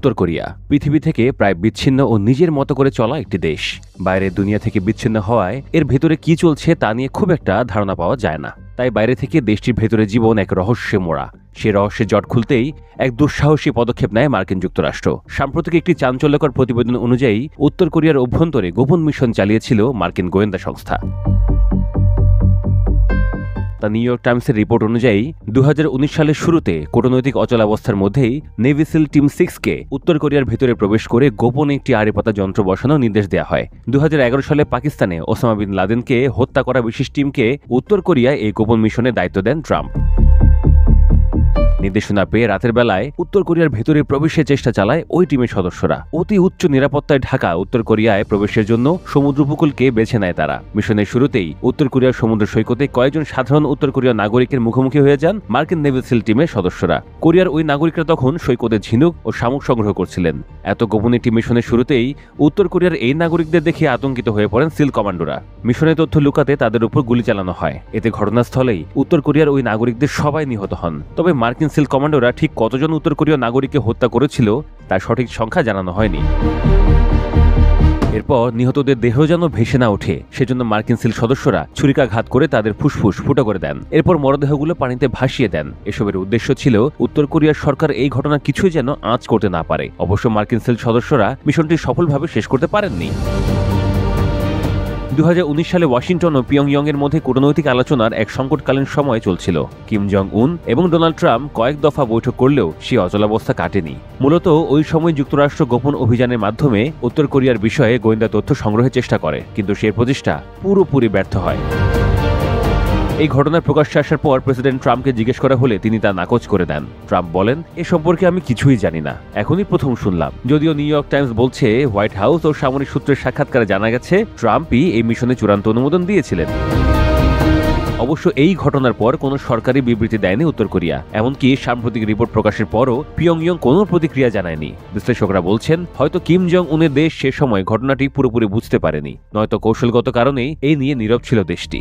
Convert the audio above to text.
উত্তর কোরিয়া পৃথিবী থেকে প্রায় বিচ্ছিন্ন ও নিজের মতো করে চলা একটি দেশ। বাইরের দুনিয়া থেকে বিচ্ছিন্ন হওয়ায় এর ভেতরে কি চলছে তা নিয়ে খুব একটা ধারণা পাওয়া যায় না। তাই বাইরে থেকে দেশটির ভেতরে জীবন এক রহস্যে মোড়া। সে রহস্যের জট খুলতেই এক দুঃসাহসী পদক্ষেপ নেয় মার্কিন যুক্তরাষ্ট্র। সাম্প্রতিক একটি চাঞ্চল্যকর প্রতিবেদন অনুযায়ী উত্তর কোরিয়ার অভ্যন্তরে গোপন মিশন চালিয়েছিল মার্কিন গোয়েন্দা সংস্থা। তা নিউ ইয়র্ক টাইমসের রিপোর্ট অনুযায়ী 2019 সালের শুরুতে কূটনৈতিক অচলাবস্থার মধ্যেই নেভি সিল টিম 6কে উত্তর কোরিয়ার ভেতরে প্রবেশ করে গোপন একটি আড়িপাতা যন্ত্র বসানোর নির্দেশ দেওয়া হয়। 2011 সালে পাকিস্তানে ওসামা বিন লাদেনকে হত্যা করা বিশেষ টিমকে উত্তর কোরিয়ায় এই গোপন মিশনের দায়িত্ব দেন ট্রাম্প। নির্দেশনা পেয়ে রাতের বেলায় উত্তর কোরিয়ার ভেতরে প্রবেশের চেষ্টা চালায় ওই টিমের সদস্যরা। অতি উচ্চ নিরাপত্তায় ঢাকা উত্তর কোরিয়ায় প্রবেশের জন্য সমুদ্র উপকূলকে বেছে নেয় তারা। মিশনের শুরুতেই উত্তর কোরিয়ার সমুদ্র সৈকতে কয়েকজন সাধারণ উত্তর কোরিয়া নাগরিকের মুখোমুখি হয়ে যান মার্কিন নেভি সিল টিমের সদস্যরা। কোরিয়ার ওই নাগরিকরা তখন সৈকতে ঝিনুক ও শামুক সংগ্রহ করছিলেন। এত গোপন একটি মিশনের শুরুতেই উত্তর কোরিয়ার এই নাগরিকদের দেখে আতঙ্কিত হয়ে পড়েন সিল কমান্ডোরা। মিশনের তথ্য লুকাতে তাদের উপর গুলি চালানো হয়। এতে ঘটনাস্থলেই উত্তর কোরিয়ার ওই নাগরিকদের সবাই নিহত হন। তবে মার্কিন সিল কমান্ডোরা ঠিক কতজন উত্তর কোরীয় নাগরিককে হত্যা করেছিল তার সঠিক সংখ্যা জানানো হয়নি। এরপর নিহতদের দেহ যেন ভেসে না ওঠে সেজন্য মার্কিন সিল সদস্যরা ছুরিকাঘাত করে তাদের ফুসফুস ফুটো করে দেন। এরপর মরদেহগুলো পানিতে ভাসিয়ে দেন। এসবের উদ্দেশ্য ছিল উত্তর কোরিয়ার সরকার এই ঘটনা কিছুই যেন আঁচ করতে না পারে। অবশ্য মার্কিন সিল সদস্যরা মিশনটি সফলভাবে শেষ করতে পারেননি। 2019 সালে ওয়াশিংটন ও পিয়ংইয়ং এর মধ্যে কূটনৈতিক আলোচনার এক সংকটকালীন সময় চলছিল। কিম জং উন এবং ডোনাল্ড ট্রাম্প কয়েক দফা বৈঠক করলেও সে অচলাবস্থা কাটেনি। মূলত ওই সময় যুক্তরাষ্ট্র গোপন অভিযানের মাধ্যমে উত্তর কোরিয়ার বিষয়ে গোয়েন্দা তথ্য সংগ্রহের চেষ্টা করে, কিন্তু সে প্রচেষ্টা পুরোপুরি ব্যর্থ হয়। এই ঘটনার প্রকাশ্যে আসার পর প্রেসিডেন্ট ট্রাম্পকে জিজ্ঞেস করা হলে তিনি তা নাকচ করে দেন। ট্রাম্প বলেন, এ সম্পর্কে আমি কিছুই জানি না, এখনই প্রথম শুনলাম। যদিও নিউ ইয়র্ক টাইমস বলছে হোয়াইট হাউস ও সামরিক সূত্রের সাক্ষাৎকারে জানা গেছে ট্রাম্পই এই মিশনে চূড়ান্ত অনুমোদন দিয়েছিলেন। অবশ্য এই ঘটনার পর কোনো সরকারি বিবৃতি দেয়নি উত্তর কোরিয়া। এমনকি সাম্প্রতিক রিপোর্ট প্রকাশের পরও পিয়ংইয়ং কোনো প্রতিক্রিয়া জানায়নি। বিশ্লেষকরা বলছেন হয়তো কিম জং উনের দেশ সে সময় ঘটনাটি পুরোপুরি বুঝতে পারেনি, নয়তো কৌশলগত কারণেই এই নিয়ে নীরব ছিল দেশটি।